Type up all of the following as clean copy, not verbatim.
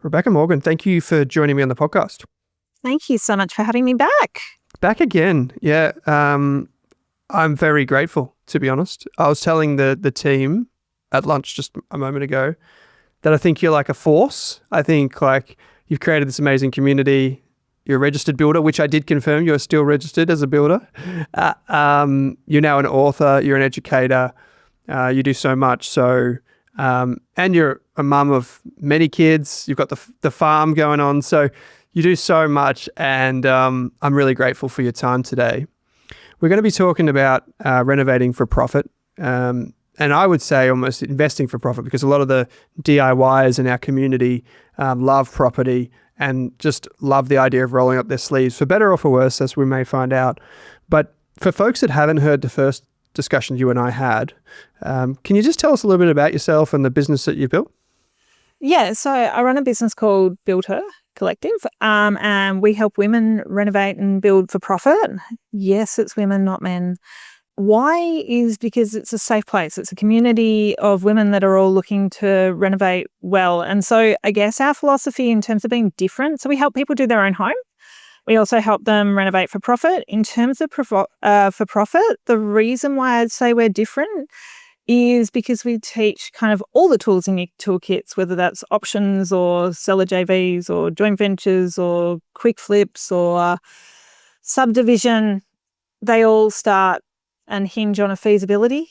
Rebeka Morgan, thank you for joining me on the podcast. Thank you so much for having me back. Back again. Yeah. I'm very grateful, to be honest. I was telling the team at lunch just a moment ago that I think you're like a force. I think like you've created this amazing community. You're a registered builder, which I did confirm you're still registered as a builder. You're now an author. You're an educator. You do so much. So, and you're a mum of many kids. You've got the farm going on. So you do so much. And I'm really grateful for your time today. We're going to be talking about renovating for profit. And I would say almost investing for profit, because a lot of the DIYers in our community love property and just love the idea of rolling up their sleeves, for better or for worse, as we may find out. But for folks that haven't heard the first discussion you and I had, can you just tell us a little bit about yourself and the business that you built? Yeah, so I run a business called Builder Collective, and we help women renovate and build for profit. Yes, it's women, not men. Why is because it's a safe place. It's a community of women that are all looking to renovate well. And so I guess our philosophy in terms of being different, so we help people do their own home. We also help them renovate for profit. In terms of for profit, the reason why I'd say we're different is because we teach kind of all the tools in your toolkits, whether that's options or seller JVs or joint ventures or quick flips or subdivision. They all start and hinge on a feasibility.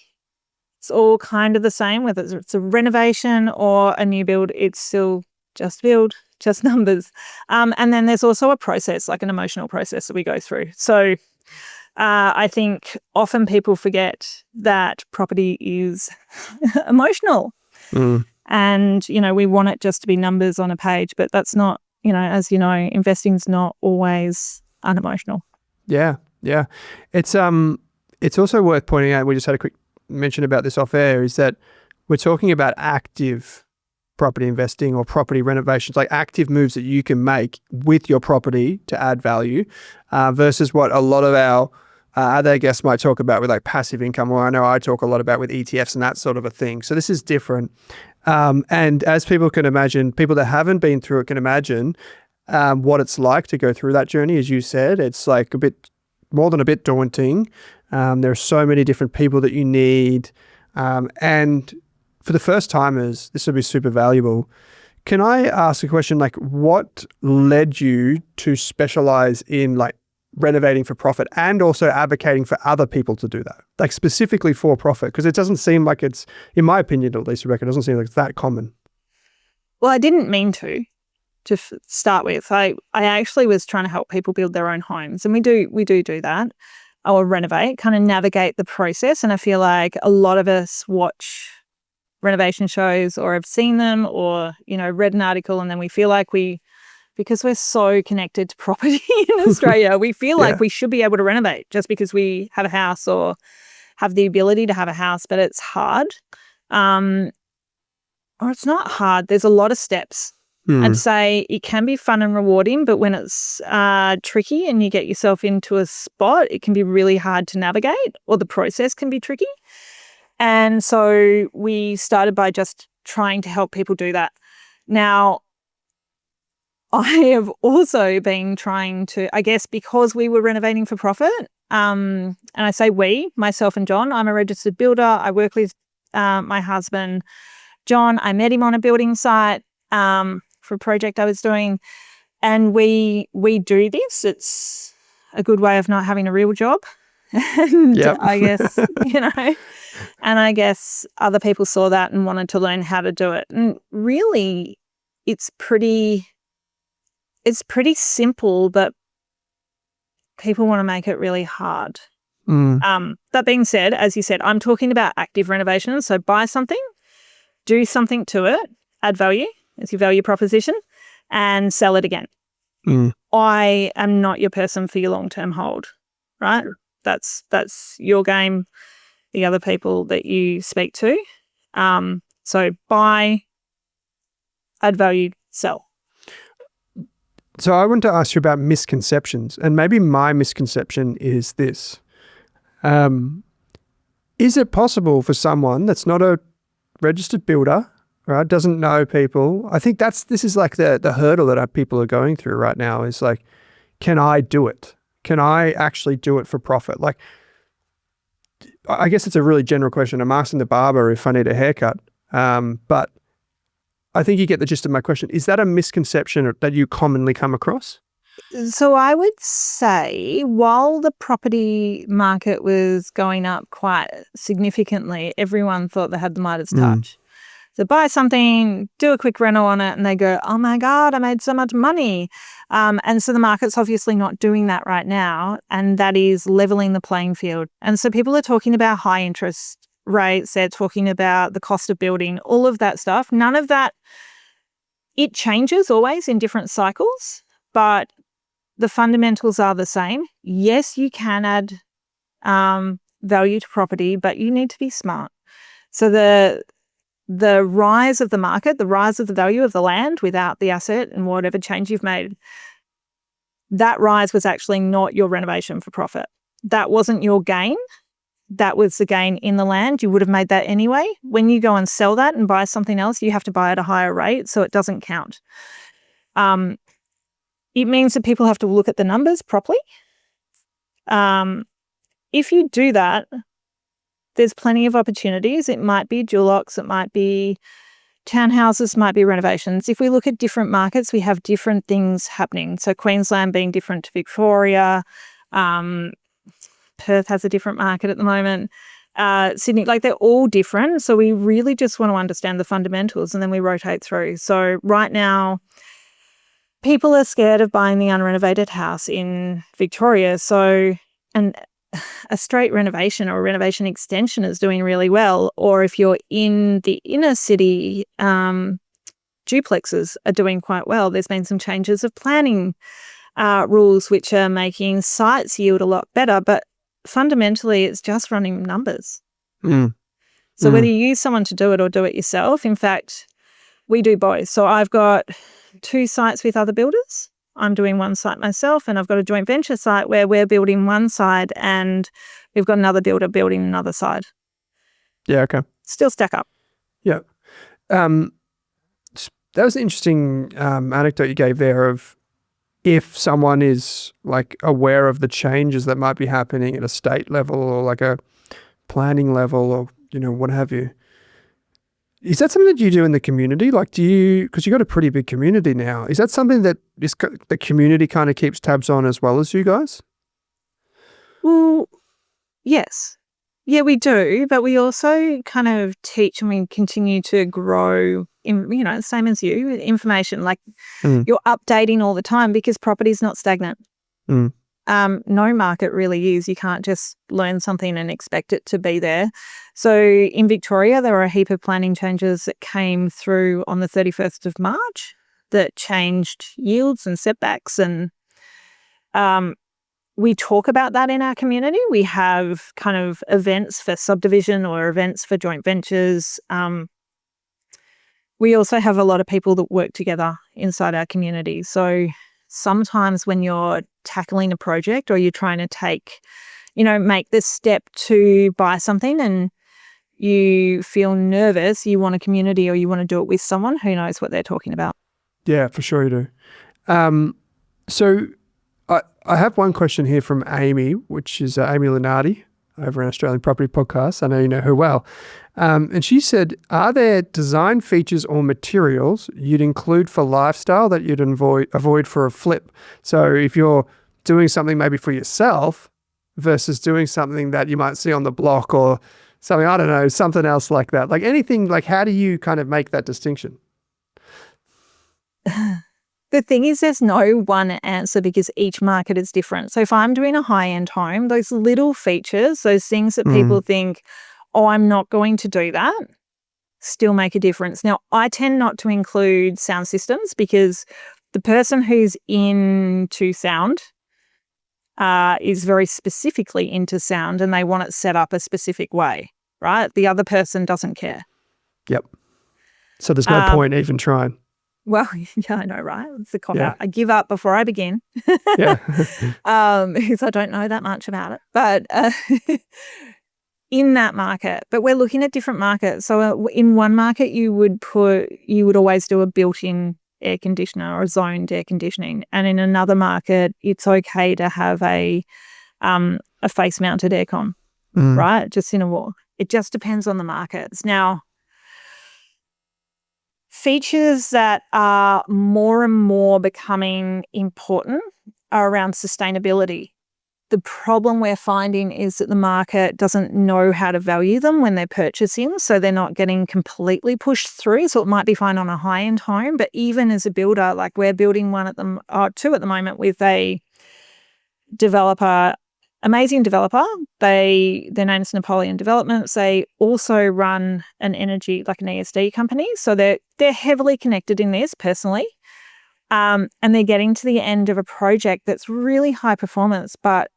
It's all kind of the same, whether it's a renovation or a new build, it's still just build, just numbers. And then there's also a process, like an emotional process that we go through. So I think often people forget that property is emotional. And, we want it just to be numbers on a page, but that's not, as you know, investing's not always unemotional. Yeah. It's also worth pointing out, we just had a quick mention about this off air, is that we're talking about active property investing or property renovations, like active moves that you can make with your property to add value, versus what a lot of our other guests might talk about with like passive income, or I know I talk a lot about with ETFs and that sort of a thing. So this is different. And as people can imagine, people that haven't been through it can imagine what it's like to go through that journey. As you said, it's like a bit more than a bit daunting. There are so many different people that you need. And for the first timers, this will be super valuable. Can I ask a question, like what led you to specialize in like renovating for profit and also advocating for other people to do that, like specifically for profit? Because it doesn't seem like it's, in my opinion at least, Rebeka, it doesn't seem like it's that common. Well, I didn't mean to start with. I actually was trying to help people build their own homes, and we do that, or renovate, kind of navigate the process. And I feel like a lot of us watch renovation shows or have seen them or, read an article, and then we feel like because we're so connected to property in Australia, we feel like we should be able to renovate just because we have a house or have the ability to have a house, but it's hard. Or it's not hard. There's a lot of steps. I'd say it can be fun and rewarding, but when it's tricky and you get yourself into a spot, it can be really hard to navigate, or the process can be tricky. And so we started by just trying to help people do that. Now, I have also been trying to, I guess, because we were renovating for profit, and I say we, myself and John, I'm a registered builder. I work with my husband, John. I met him on a building site for a project I was doing, and we do this. It's a good way of not having a real job. And I guess, and I guess other people saw that and wanted to learn how to do it. And really, it's pretty simple, but people want to make it really hard. That being said, as you said, I'm talking about active renovations. So buy something, do something to it, add value as your value proposition, and sell it again. I am not your person for your long-term hold, right? That's your game, the other people that you speak to. So buy, add value, sell. So I want to ask you about misconceptions, and maybe my misconception is this. Is it possible for someone that's not a registered builder right? Doesn't know people. I think this is like the hurdle that people are going through right now is like, can I do it? Can I actually do it for profit? Like, I guess it's a really general question. I'm asking the barber if I need a haircut. But I think you get the gist of my question. Is that a misconception that you commonly come across? So I would say while the property market was going up quite significantly, everyone thought they had the Midas touch. So buy something, do a quick reno on it, and they go, oh my God, I made so much money. And so the market's obviously not doing that right now, and that is leveling the playing field. And so people are talking about high interest rates, they're talking about the cost of building, all of that stuff. None of that, it changes always in different cycles, but the fundamentals are the same. Yes, you can add value to property, but you need to be smart. So the rise of the market, the rise of the value of the land without the asset and whatever change you've made, that rise was actually not your renovation for profit. That wasn't your gain. That was the gain in the land. You would have made that anyway. When you go and sell that and buy something else, you have to buy at a higher rate, so it doesn't count. It means that people have to look at the numbers properly. If you do that, there's plenty of opportunities. It might be Dulux, it might be townhouses, might be renovations. If we look at different markets, we have different things happening. So Queensland being different to Victoria, Perth has a different market at the moment. Sydney, like they're all different. So we really just want to understand the fundamentals and then we rotate through. So right now, people are scared of buying the unrenovated house in Victoria. So, and a straight renovation or a renovation extension is doing really well. Or if you're in the inner city, duplexes are doing quite well. There's been some changes of planning rules which are making sites yield a lot better. But fundamentally, it's just running numbers. So whether you use someone to do it or do it yourself, in fact, we do both. So I've got 2 sites with other builders. I'm doing one site myself, and I've got a joint venture site where we're building one side and we've got another builder building another side. Yeah, okay. Still stack up. Yeah. That was an interesting anecdote you gave there of if someone is like aware of the changes that might be happening at a state level or like a planning level or, what have you. Is that something that you do in the community? Like because you've got a pretty big community now, is that something that the community kind of keeps tabs on as well as you guys? Well, yes. Yeah, we do, but we also kind of teach and we continue to grow in, same as you, information, like you're updating all the time because property is not stagnant. No market really is. You can't just learn something and expect it to be there. So in Victoria, there were a heap of planning changes that came through on the 31st of March that changed yields and setbacks. And we talk about that in our community. We have kind of events for subdivision or events for joint ventures. We also have a lot of people that work together inside our community. So sometimes when you're tackling a project or you're trying to make this step to buy something and you feel nervous, you want a community or you want to do it with someone who knows what they're talking about. Yeah, for sure you do. So I have one question here from Amy, which is Amy Lunardi over an Australian Property Podcast. I know you know her well. And she said, are there design features or materials you'd include for lifestyle that you'd avoid for a flip? So if you're doing something maybe for yourself versus doing something that you might see on the block or something, I don't know, something else like that. Like anything, like how do you kind of make that distinction? The thing is there's no one answer because each market is different. So if I'm doing a high-end home, those little features, those things that people think, oh, I'm not going to do that, still make a difference. Now, I tend not to include sound systems because the person who's into sound is very specifically into sound and they want it set up a specific way, right? The other person doesn't care. Yep. So there's no point even trying. Well, yeah, I know, right? It's a cop-out. I give up before I begin. Yeah. Because I don't know that much about it. But in that market, but we're looking at different markets. So in one market, you would always do a built-in air conditioner or zoned air conditioning, and in another market, it's okay to have a face-mounted aircon, right? Just in a wall. It just depends on the markets. Now, features that are more and more becoming important are around sustainability. The problem we're finding is that the market doesn't know how to value them when they're purchasing, so they're not getting completely pushed through. So it might be fine on a high-end home, but even as a builder, like we're building two at the moment with a developer, amazing developer. Their name is Napoleon Developments. They also run an energy, like an ESD company, so they're heavily connected in this personally. And they're getting to the end of a project that's really high performance, but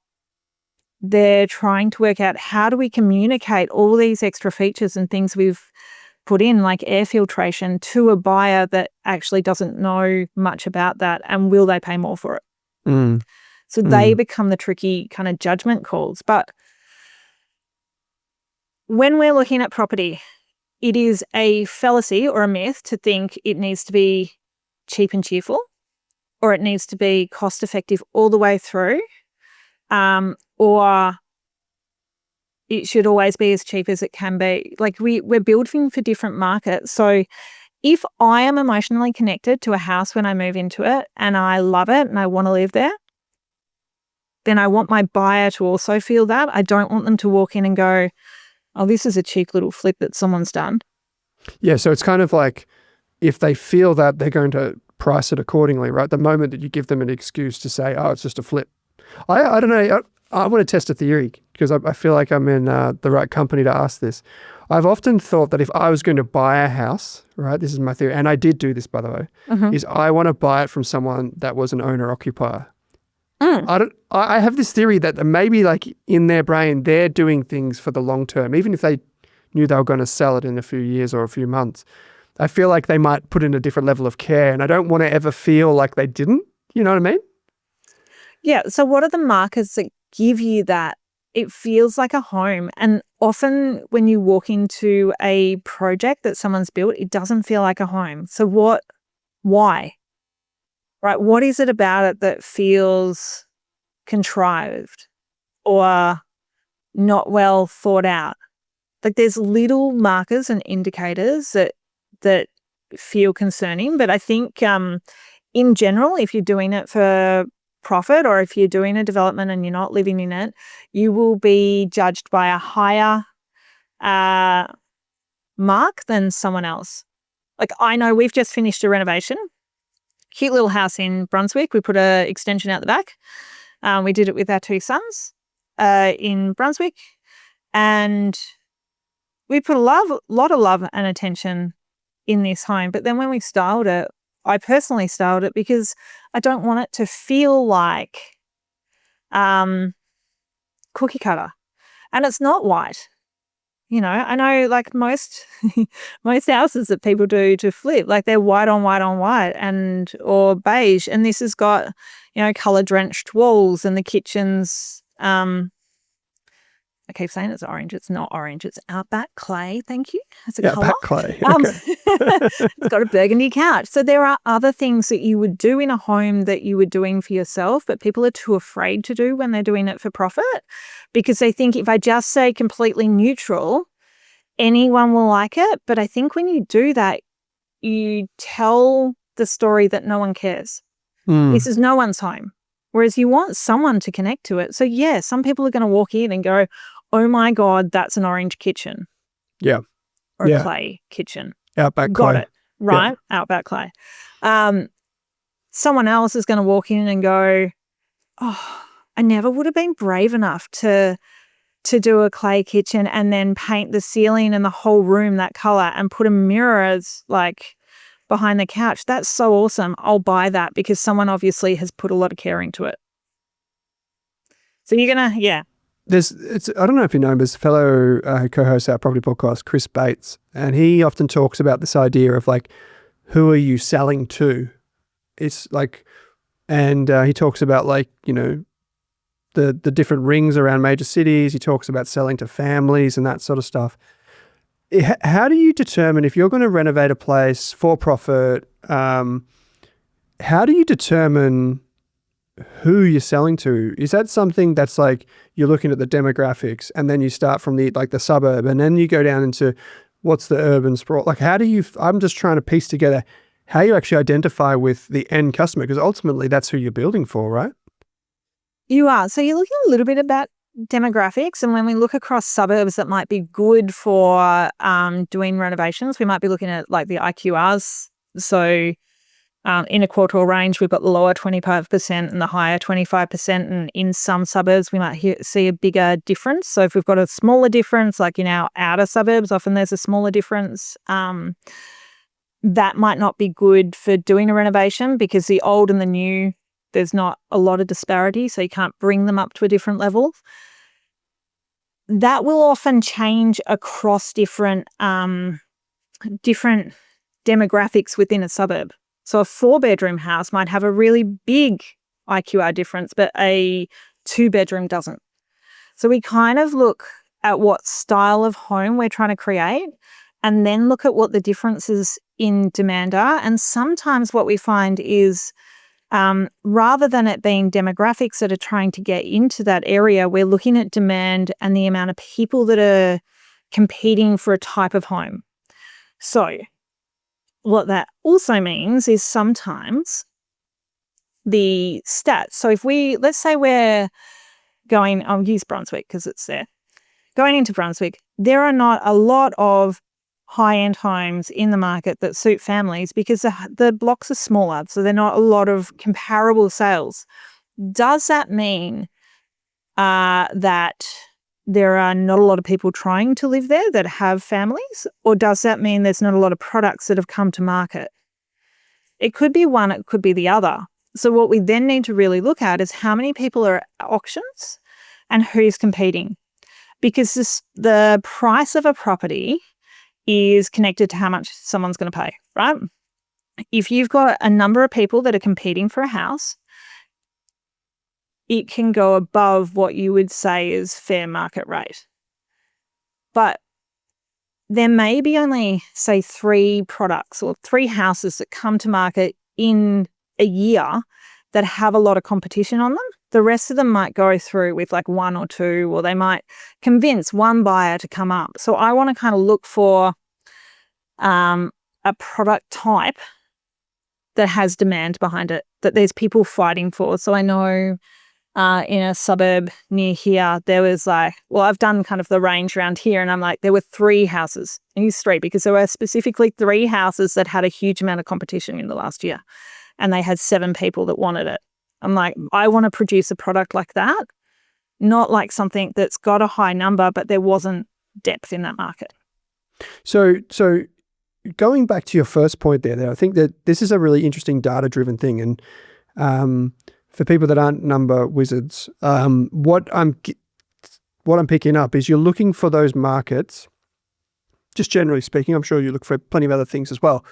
they're trying to work out how do we communicate all these extra features and things we've put in, like air filtration, to a buyer that actually doesn't know much about that, and will they pay more for it? So they become the tricky kind of judgment calls. But when we're looking at property, it is a fallacy or a myth to think it needs to be cheap and cheerful, or it needs to be cost effective all the way through, or it should always be as cheap as it can be. Like we're building for different markets. So if I am emotionally connected to a house when I move into it and I love it and I want to live there, then I want my buyer to also feel that. I don't want them to walk in and go, oh, this is a cheap little flip that someone's done. Yeah, so it's kind of like if they feel that, they're going to price it accordingly, right? The moment that you give them an excuse to say, oh, it's just a flip. I don't know. I want to test a theory because I feel like I'm in the right company to ask this. I've often thought that if I was going to buy a house, right, this is my theory, and I did do this, by the way, is I want to buy it from someone that was an owner-occupier. I have this theory that maybe like in their brain, they're doing things for the long term, even if they knew they were going to sell it in a few years or a few months. I feel like they might put in a different level of care, and I don't want to ever feel like they didn't. You know what I mean? Yeah. So what are the markers that give you that? It feels like a home. And often when you walk into a project that someone's built, it doesn't feel like a home. So why? Right? What is it about it that feels contrived or not well thought out? Like there's little markers and indicators that feel concerning. But I think in general, if you're doing it for profit or if you're doing a development and you're not living in it, you will be judged by a higher mark than someone else. Like I know we've just finished a renovation. Cute little house in Brunswick. We put an extension out the back. We did it with our two sons in Brunswick. And we put a lot of love and attention in this home. But then when we styled it, I personally styled it because I don't want it to feel like cookie cutter. And it's not white. You know, I know like most houses that people do to flip, like they're white on white on white or beige. And this has got, you know, color drenched walls, and the kitchen's I keep saying it's orange. It's not orange. It's outback clay. Thank you. It's a color. Outback clay. Okay. It's got a burgundy couch. So there are other things that you would do in a home that you were doing for yourself, but people are too afraid to do when they're doing it for profit, because they think if I just say completely neutral, anyone will like it. But I think when you do that, you tell the story that no one cares. This is no one's home. Whereas you want someone to connect to it. So yeah, some people are going to walk in and go, oh my God, that's an orange kitchen. Yeah. Or a clay kitchen. Outback Got clay. it. Right. Yeah. Outback clay. Someone else is going to walk in and go, oh, I never would have been brave enough to do a clay kitchen and then paint the ceiling and the whole room that color and put a mirror as like behind the couch. That's so awesome. I'll buy that because someone obviously has put a lot of care into it. So you're going to, yeah. I don't know if you know him, there's a fellow who co-hosts our property podcast, Chris Bates, and he often talks about this idea of like, who are you selling to? It's like, and he talks about like, you know, the different rings around major cities. He talks about selling to families and that sort of stuff. How do you determine if you're going to renovate a place for profit? How do you determine who you're selling to? Is that something that's like you're looking at the demographics and then you start from the suburb and then you go down into what's the urban sprawl? Like, how do you? I'm just trying to piece together how you actually identify with the end customer, because ultimately that's who you're building for, right? You are. So you're looking a little bit about demographics, and when we look across suburbs that might be good for doing renovations, we might be looking at like the IQRs. So in a quartile range, we've got the lower 25% and the higher 25%. And in some suburbs, we might see a bigger difference. So if we've got a smaller difference, like in our outer suburbs, often there's a smaller difference. That might not be good for doing a renovation, because the old and the new, there's not a lot of disparity. So you can't bring them up to a different level. That will often change across different demographics within a suburb. So a 4-bedroom house might have a really big IQR difference, but a 2-bedroom doesn't. So we kind of look at what style of home we're trying to create and then look at what the differences in demand are. And sometimes what we find is rather than it being demographics that are trying to get into that area, we're looking at demand and the amount of people that are competing for a type of home. So what that also means is sometimes the stats. So if let's say we're going, I'll use Brunswick because it's there. Going into Brunswick, there are not a lot of high-end homes in the market that suit families because the blocks are smaller, so they're not a lot of comparable sales. Does that mean that there are not a lot of people trying to live there that have families, or does that mean there's not a lot of products that have come to market? It could be one, it could be the other. So what we then need to really look at is how many people are at auctions and who's competing, because the price of a property is connected to how much someone's going to pay, right? If you've got a number of people that are competing for a house, it can go above what you would say is fair market rate. But there may be only, say, 3 products or 3 houses that come to market in a year that have a lot of competition on them. The rest of them might go through with like 1 or 2, or they might convince one buyer to come up. So I want to kind of look for a product type that has demand behind it, that there's people fighting for. So I know in a suburb near here, there was I've done kind of the range around here, and I'm like, there were 3 houses. I use 3 because there were specifically 3 houses that had a huge amount of competition in the last year, and they had 7 people that wanted it. I'm like, I want to produce a product like that, not like something that's got a high number, but there wasn't depth in that market. So going back to your first point there, I think that this is a really interesting data-driven thing, and for people that aren't number wizards, what I'm picking up is you're looking for those markets, just generally speaking. I'm sure you look for plenty of other things as well,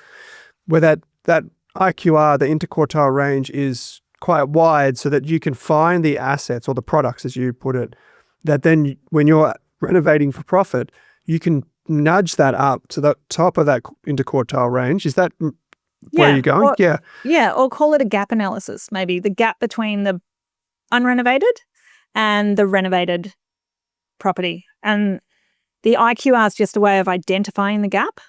where that IQR, the interquartile range, is quite wide, so that you can find the assets or the products, as you put it, that then when you're renovating for profit, you can nudge that up to the top of that interquartile range. Is that where you're going? Or call it a gap analysis, maybe the gap between the unrenovated and the renovated property. And the IQR is just a way of identifying the gap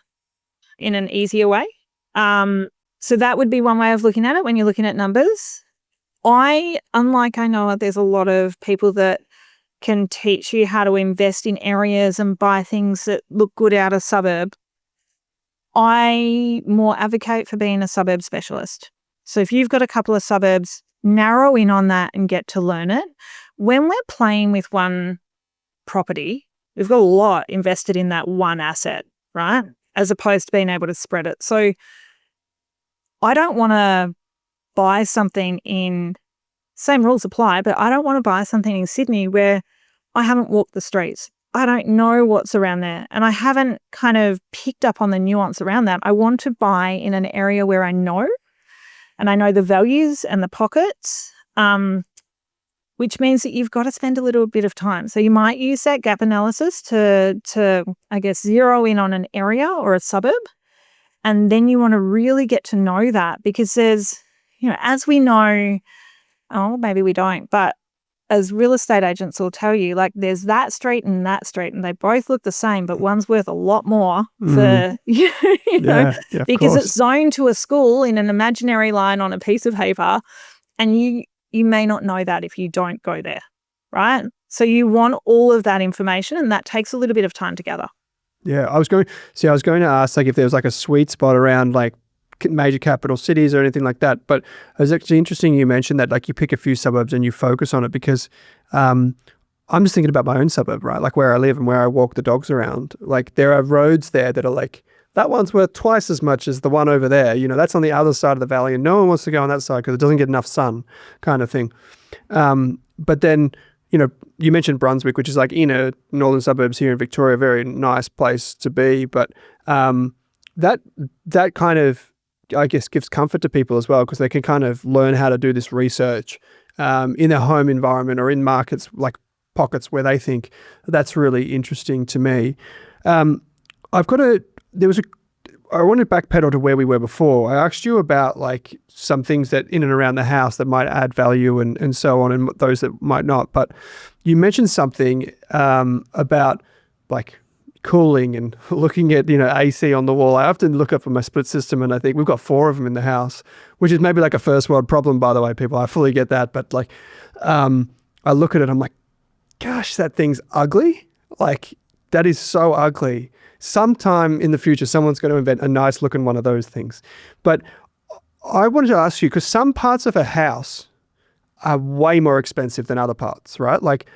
in an easier way. So that would be one way of looking at it when you're looking at numbers. I know there's a lot of people that can teach you how to invest in areas and buy things that look good out of suburb. I more advocate for being a suburb specialist. So if you've got a couple of suburbs, narrow in on that and get to learn it. When we're playing with one property, we've got a lot invested in that one asset, right? As opposed to being able to spread it. So I don't want to buy something same rules apply, but I don't want to buy something in Sydney where I haven't walked the streets. I don't know what's around there, and I haven't kind of picked up on the nuance around that. I want to buy in an area where I know, and I know the values and the pockets. which means that you've got to spend a little bit of time. So you might use that gap analysis to I guess, zero in on an area or a suburb. And then you want to really get to know that, because there's, as we know, oh, maybe we don't, but as real estate agents will tell you, like, there's that street and they both look the same, but one's worth a lot more for, Yeah, of because course. it's zoned to a school in an imaginary line on a piece of paper. And you may not know that if you don't go there, right? So you want all of that information, and that takes a little bit of time to gather. Yeah, I was going to ask, like, if there was like a sweet spot around like major capital cities or anything like that. But it was actually interesting you mentioned that, like, you pick a few suburbs and you focus on it, because I'm just thinking about my own suburb, right? Like where I live and where I walk the dogs around. Like, there are roads there that are like, that one's worth twice as much as the one over there. That's on the other side of the valley, and no one wants to go on that side because it doesn't get enough sun, kind of thing. But then, you mentioned Brunswick, which is like inner northern suburbs here in Victoria, very nice place to be. But that kind of, I guess, gives comfort to people as well, because they can kind of learn how to do this research in their home environment or in markets, like pockets where they think that's really interesting to me. I want to backpedal to where we were before. I asked you about like some things that in and around the house that might add value and so on, and those that might not. But you mentioned something about like cooling and looking at, AC on the wall. I often look up at my split system and I think we've got 4 of them in the house, which is maybe like a first world problem, by the way, people. I fully get that. But like, I look at it, I'm like, gosh, that thing's ugly. Like, that is so ugly. Sometime in the future, someone's going to invent a nice looking one of those things. But I wanted to ask you, because some parts of a house are way more expensive than other parts, right? Like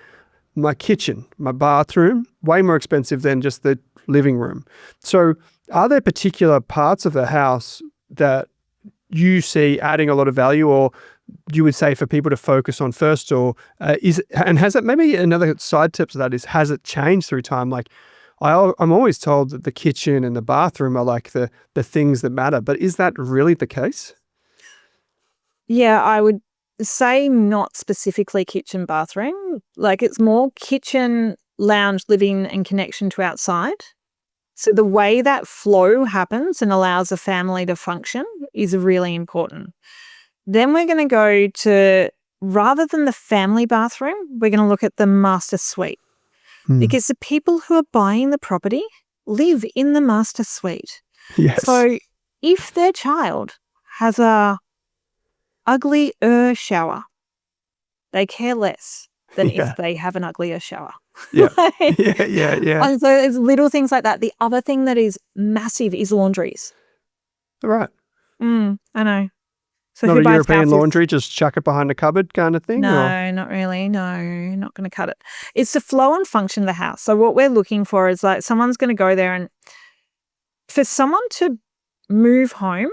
my kitchen, my bathroom, way more expensive than just the living room. So are there particular parts of the house that you see adding a lot of value, or you would say for people to focus on first, or has it, maybe another side tip to that is, has it changed through time? Like, I'm always told that the kitchen and the bathroom are like the things that matter, but is that really the case? Yeah, I would say not specifically kitchen, bathroom. Like, it's more kitchen, lounge, living, and connection to outside. So the way that flow happens and allows a family to function is really important. Then we're going to go to, rather than the family bathroom, we're going to look at the master suite. Because the people who are buying the property live in the master suite. Yes. So if their child has a uglier shower, they care less than if they have an uglier shower. Yeah. Like, yeah. And so there's little things like that. The other thing that is massive is laundries. All right. I know. So not who a buys European houses? laundry, just chuck it behind a cupboard kind of thing? No, or? not really. No, not going to cut it. It's the flow and function of the house. So what we're looking for is, like, someone's going to go there, and for someone to move home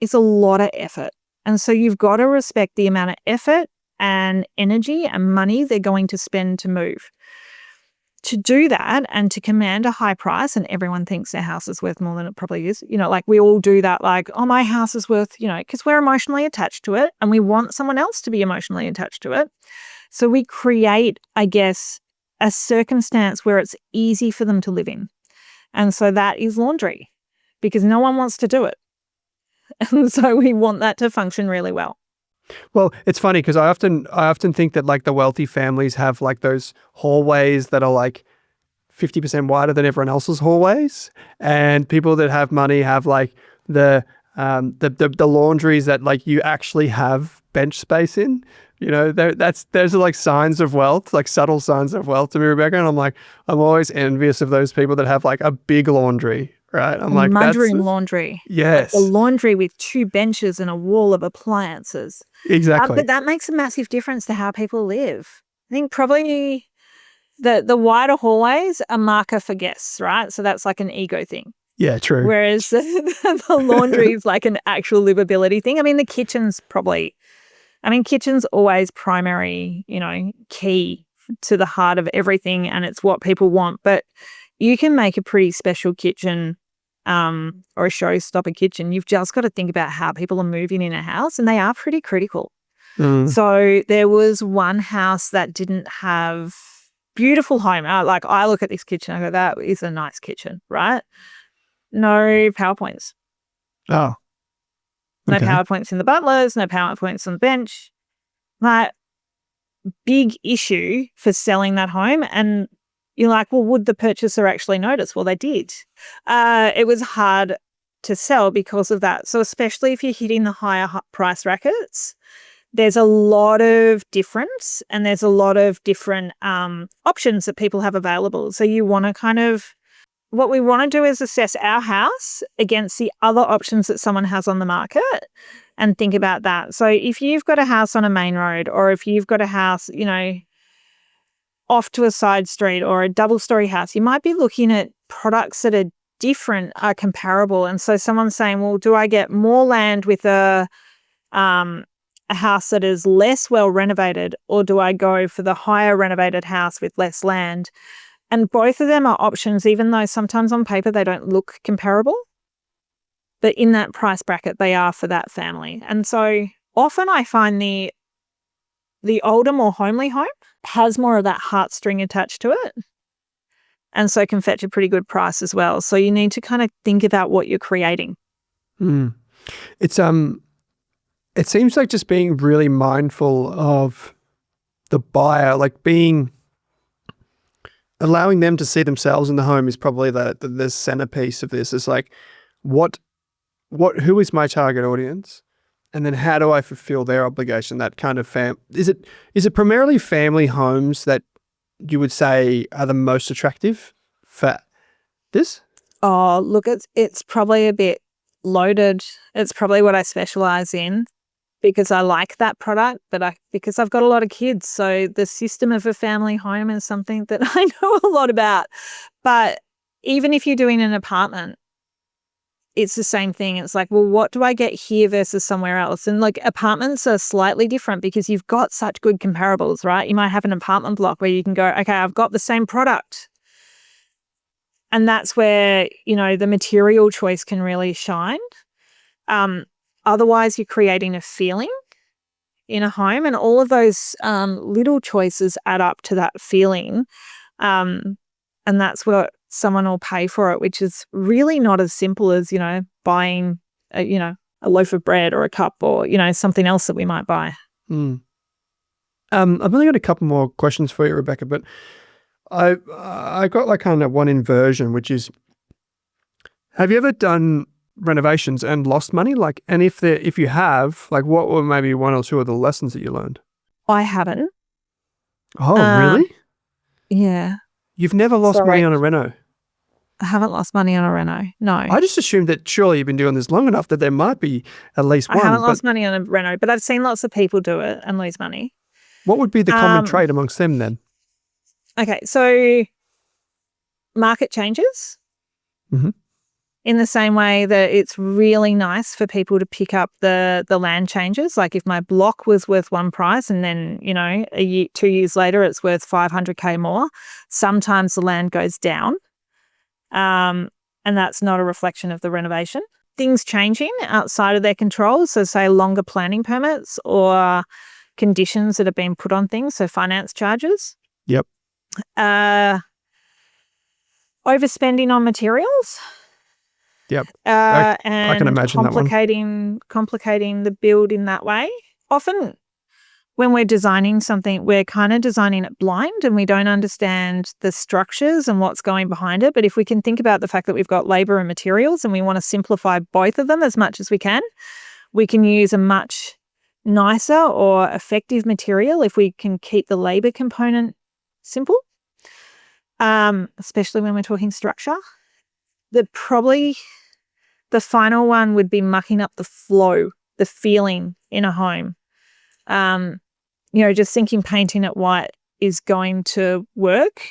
is a lot of effort. And so you've got to respect the amount of effort and energy and money they're going to spend to move. To do that and to command a high price, and everyone thinks their house is worth more than it probably is. Like, we all do that, like, oh, my house is worth, because we're emotionally attached to it and we want someone else to be emotionally attached to it. So we create, I guess, a circumstance where it's easy for them to live in. And so that is laundry, because no one wants to do it. And so we want that to function really well. Well, it's funny because I often think that, like, the wealthy families have like those hallways that are like 50% wider than everyone else's hallways, and people that have money have like the laundries that, like, you actually have bench space in. Those are like signs of wealth, like subtle signs of wealth to me, Rebeka. And I'm always envious of those people that have like a big laundry. Right. I'm like, mudroom laundry. Yes. Like a laundry with 2 benches and a wall of appliances. Exactly. But that makes a massive difference to how people live. I think probably the wider hallways are marker for guests, right? So that's like an ego thing. Yeah, true. Whereas the laundry is like an actual livability thing. I mean, the kitchen's always primary, key to the heart of everything, and it's what people want. But you can make a pretty special kitchen or a showstopper kitchen. You've just got to think about how people are moving in a house, and they are pretty critical. Mm. So there was one house that didn't have beautiful home. Like I look at this kitchen, I go, that is a nice kitchen, right? No PowerPoints. Oh, No okay. PowerPoints in the butlers, no PowerPoints on the bench. Like, big issue for selling that home. And you're like, well, would the purchaser actually notice? Well, they did. It was hard to sell because of that. So especially if you're hitting the higher price brackets, there's a lot of difference and there's a lot of different options that people have available. So you want to kind of, what we want to do is assess our house against the other options that someone has on the market and think about that. So if you've got a house on a main road, or if you've got a house, off to a side street or a double-story house, you might be looking at products that are different, are comparable. And so someone's saying, well, do I get more land with a house that is less well renovated, or do I go for the higher renovated house with less land? And both of them are options, even though sometimes on paper they don't look comparable. But in that price bracket, they are for that family. And so often I find the older, more homely home has more of that heartstring attached to it, and so can fetch a pretty good price as well. So you need to kind of think about what you're creating. Mm. It seems like just being really mindful of the buyer, like allowing them to see themselves in the home is probably the centerpiece of this. It's like, who is my target audience? And then how do I fulfill their obligation? That kind of is it primarily family homes that you would say are the most attractive for this? Oh, look, it's probably a bit loaded. It's probably what I specialize in because I like that product, but because I've got a lot of kids. So the system of a family home is something that I know a lot about. But even if you're doing an apartment, it's the same thing. It's like, well, what do I get here versus somewhere else? And like apartments are slightly different because you've got such good comparables, right? You might have an apartment block where you can go, okay, I've got the same product. And that's where, the material choice can really shine. Otherwise, you're creating a feeling in a home, and all of those little choices add up to that feeling. And that's what someone will pay for it, which is really not as simple as, buying, a loaf of bread or a cup or, something else that we might buy. Mm. I've only got a couple more questions for you, Rebeka, but I got like kind of one inversion, which is, have you ever done renovations and lost money? Like, and if you have, like, what were maybe one or two of the lessons that you learned? I haven't. Oh, really? Yeah. You've never lost money on a reno? I haven't lost money on a reno. No. I just assumed that surely you've been doing this long enough that there might be at least one. I haven't lost money on a reno, but I've seen lots of people do it and lose money. What would be the common trait amongst them then? Okay, so market changes. Mm-hmm. In the same way that it's really nice for people to pick up the land changes. Like if my block was worth one price and then, 2 years later it's worth 500K more, sometimes the land goes down. And that's not a reflection of the renovation. Things changing outside of their control. So say longer planning permits or conditions that have been put on things. So finance charges. Yep. Overspending on materials. Yep. And I can imagine complicating the build in that way. Often when we're designing something, we're kind of designing it blind and we don't understand the structures and what's going behind it. But if we can think about the fact that we've got labor and materials and we want to simplify both of them as much as we can use a much nicer or effective material if we can keep the labor component simple, especially when we're talking structure. The final one would be mucking up the flow, the feeling in a home. Just thinking painting it white is going to work.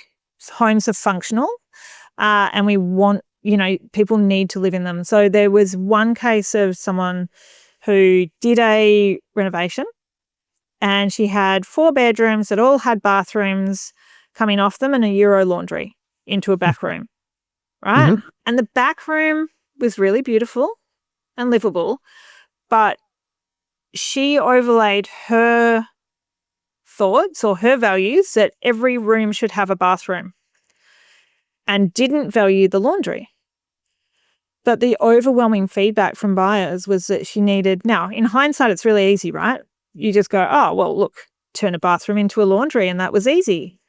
Homes are functional, and we want, people need to live in them. So there was one case of someone who did a renovation and she had 4 bedrooms that all had bathrooms coming off them and a Euro laundry into a back room, right? Mm-hmm. And the back room was really beautiful and livable, but she overlaid her thoughts or her values that every room should have a bathroom and didn't value the laundry. But the overwhelming feedback from buyers was that she needed, now in hindsight, it's really easy, right? You just go, oh, well, look, turn a bathroom into a laundry, and that was easy.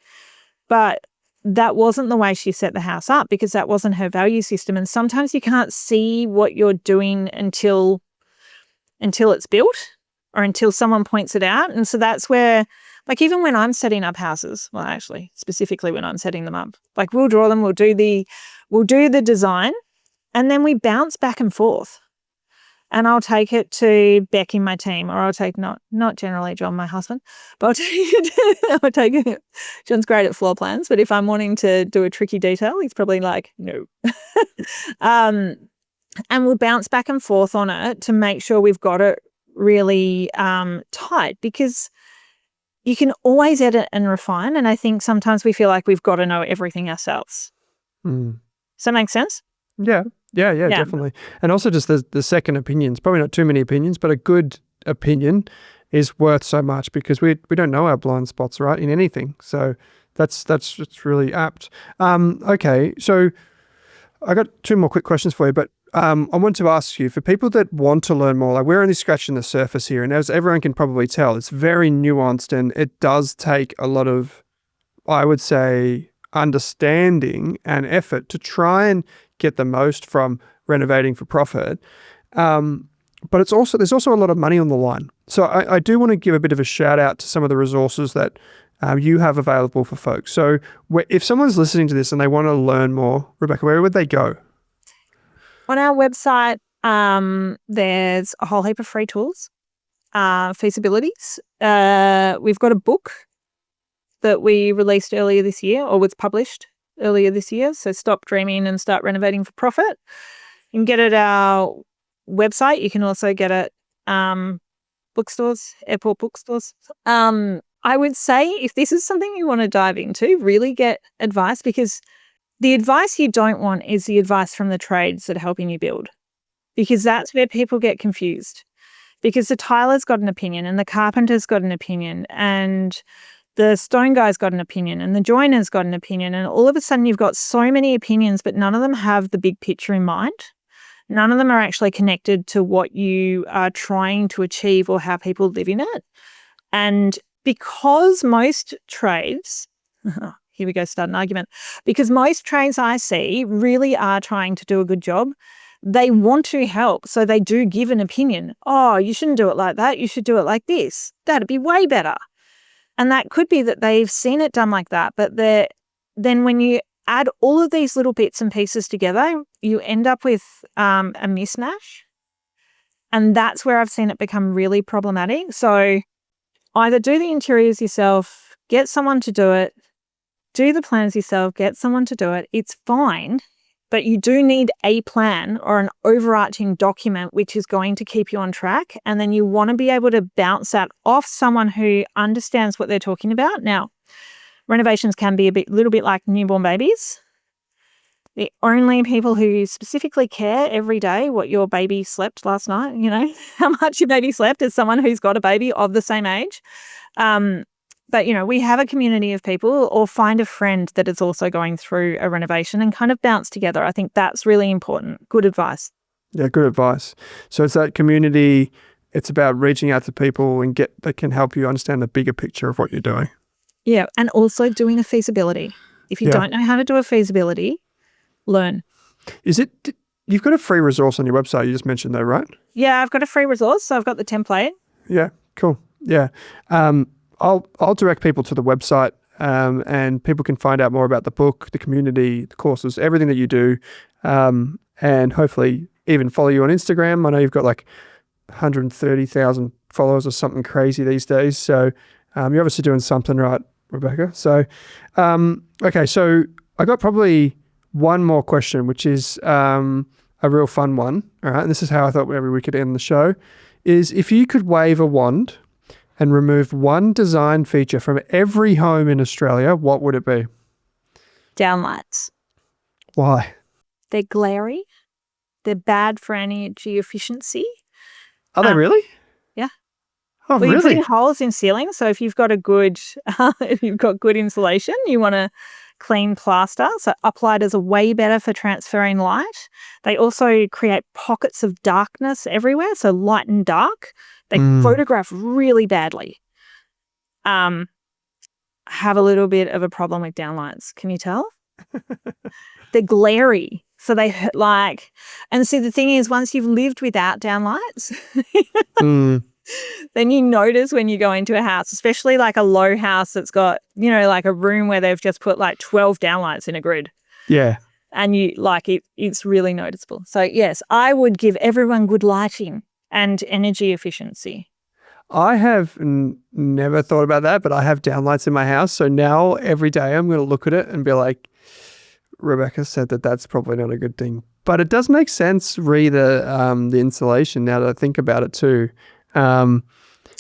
But that wasn't the way she set the house up, because that wasn't her value system. And sometimes you can't see what you're doing until it's built or until someone points it out. And so that's where, like, even when I'm setting up houses, well, actually, specifically when I'm setting them up, like, we'll draw them, we'll do the design, and then we bounce back and forth. And I'll take it to Beck in my team, or I'll take not generally John, my husband, but I'll take it. John's great at floor plans, but if I'm wanting to do a tricky detail, he's probably like, no. And we'll bounce back and forth on it to make sure we've got it really tight, because you can always edit and refine. And I think sometimes we feel like we've got to know everything ourselves. Mm. Does that make sense? Yeah, definitely. And also just the second opinions, probably not too many opinions, but a good opinion is worth so much, because we don't know our blind spots, right, in anything. So that's really apt. Okay, so I got two more quick questions for you, but I want to ask you, for people that want to learn more, like, we're only scratching the surface here, and as everyone can probably tell, it's very nuanced, and it does take a lot of, I would say, understanding and effort to try and get the most from renovating for profit. But there's also a lot of money on the line. So I do want to give a bit of a shout out to some of the resources that you have available for folks. So if someone's listening to this and they want to learn more, Rebeka, where would they go? On our website, there's a whole heap of free tools, feasibilities. We've got a book that we released earlier this year, or was published earlier this year. So Stop Dreaming and Start Renovating for Profit. You can get it at our website. You can also get it bookstores, airport bookstores. I would say, if this is something you want to dive into, really get advice, because the advice you don't want is the advice from the trades that are helping you build, because that's where people get confused. Because the tiler's got an opinion, and the carpenter's got an opinion, and the stone guy's got an opinion, and the joiner's got an opinion, and all of a sudden you've got so many opinions, but none of them have the big picture in mind. None of them are actually connected to what you are trying to achieve or how people live in it. And because most trades, here we go, start an argument, because most trades I see really are trying to do a good job, they want to help. So they do give an opinion. Oh, you shouldn't do it like that. You should do it like this. That'd be way better. And that could be that they've seen it done like that. But then when you add all of these little bits and pieces together, you end up with a mismatch. And that's where I've seen it become really problematic. So either do the interiors yourself, get someone to do it, do the plans yourself, get someone to do it. It's fine. But you do need a plan or an overarching document which is going to keep you on track. And then you want to be able to bounce that off someone who understands what they're talking about. Now, renovations can be little bit like newborn babies. The only people who specifically care every day what your baby slept last night, how much your baby slept, is someone who's got a baby of the same age. But, we have a community of people, or find a friend that is also going through a renovation and kind of bounce together. I think that's really important. Good advice. Yeah, good advice. So it's that community. It's about reaching out to people that can help you understand the bigger picture of what you're doing. Yeah, and also doing a feasibility. If you don't know how to do a feasibility, learn. You've got a free resource on your website you just mentioned though, right? Yeah, I've got a free resource. So I've got the template. Yeah, cool. Yeah. I'll direct people to the website, and people can find out more about the book, the community, the courses, everything that you do, and hopefully even follow you on Instagram. I know you've got like 130,000 followers or something crazy these days. So you're obviously doing something right, Rebeka. So, okay, so I got probably one more question, which is a real fun one. All right, and this is how I thought maybe we could end the show, is if you could wave a wand and remove one design feature from every home in Australia, what would it be? Downlights. Why? They're glary. They're bad for energy efficiency. Are they really? Yeah. Oh, Well, you're putting really? holes in ceilings. So if you've got if you've got good insulation, you want to clean plaster. So uplighters are way better for transferring light. They also create pockets of darkness everywhere. So light and dark, they photograph really badly. Have a little bit of a problem with downlights. Can you tell? They're glary. So they and see, the thing is, once you've lived without downlights, then you notice when you go into a house, especially like a low house that's got, like a room where they've just put like 12 downlights in a grid. Yeah. And you it's really noticeable. So yes, I would give everyone good lighting and energy efficiency. I have never thought about that, but I have downlights in my house. So now every day I'm going to look at it and be like, Rebeka said that's probably not a good thing. But it does make sense, the insulation, now that I think about it too.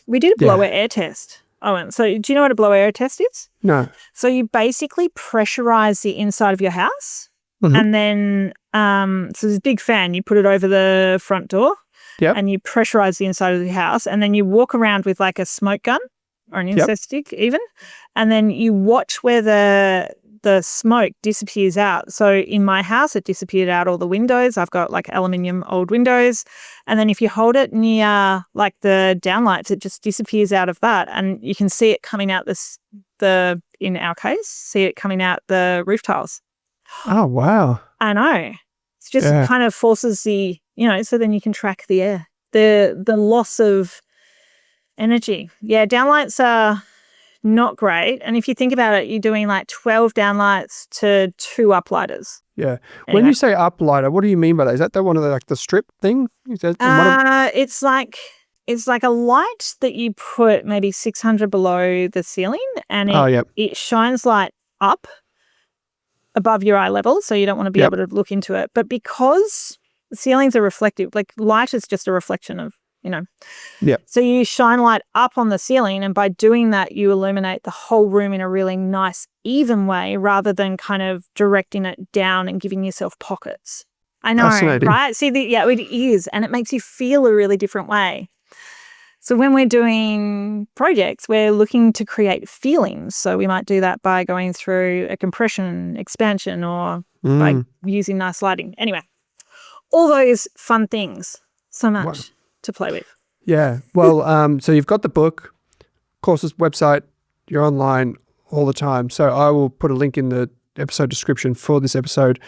We did a blower air test. So do you know what a blower air test is? No. So you basically pressurize the inside of your house. And then, so there's a big fan. You put it over the front door. Yep. And you pressurize the inside of the house, and then you walk around with like a smoke gun or an incense stick even, and then you watch where the smoke disappears out. So in my house, it disappeared out all the windows. I've got like aluminium old windows, and then if you hold it near like the downlights, it just disappears out of that, and you can see it coming out in our case, see it coming out the roof tiles. Oh, wow. I know. It's just kind of forces the, so then you can track the air, the loss of energy. Yeah, downlights are not great. And if you think about it, you're doing like 12 downlights to 2 uplighters. Yeah. Anyway. When you say uplighter, what do you mean by that? Is that the one of the strip thing? Is that it's like a light that you put maybe 600 below the ceiling, and it shines light up above your eye level, so you don't want to be able to look into it. But because ceilings are reflective, like light is just a reflection of, So you shine light up on the ceiling, and by doing that, you illuminate the whole room in a really nice, even way, rather than kind of directing it down and giving yourself pockets. I know, right? See, it is, and it makes you feel a really different way. So when we're doing projects, we're looking to create feelings. So we might do that by going through a compression, expansion, or by using nice lighting. Anyway, all those fun things. So much to play with. Yeah. Well, so you've got the book, courses, website, you're online all the time. So I will put a link in the episode description for this episode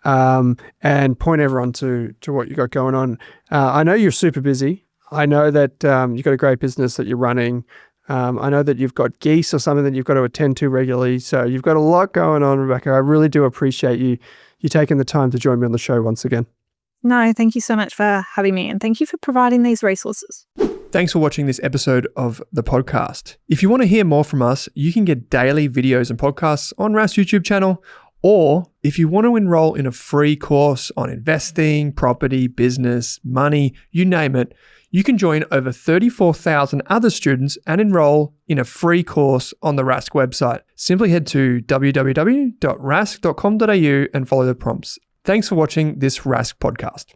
and point everyone to what you got going on. I know you're super busy. I know that you've got a great business that you're running. I know that you've got geese or something that you've got to attend to regularly. So you've got a lot going on, Rebeka. I really do appreciate you taking the time to join me on the show once again. No, thank you so much for having me, and thank you for providing these resources. Thanks for watching this episode of the podcast. If you want to hear more from us, you can get daily videos and podcasts on Rask's YouTube channel, or if you want to enroll in a free course on investing, property, business, money, you name it, you can join over 34,000 other students and enroll in a free course on the Rask website. Simply head to www.rask.com.au and follow the prompts. Thanks for watching this Rask podcast.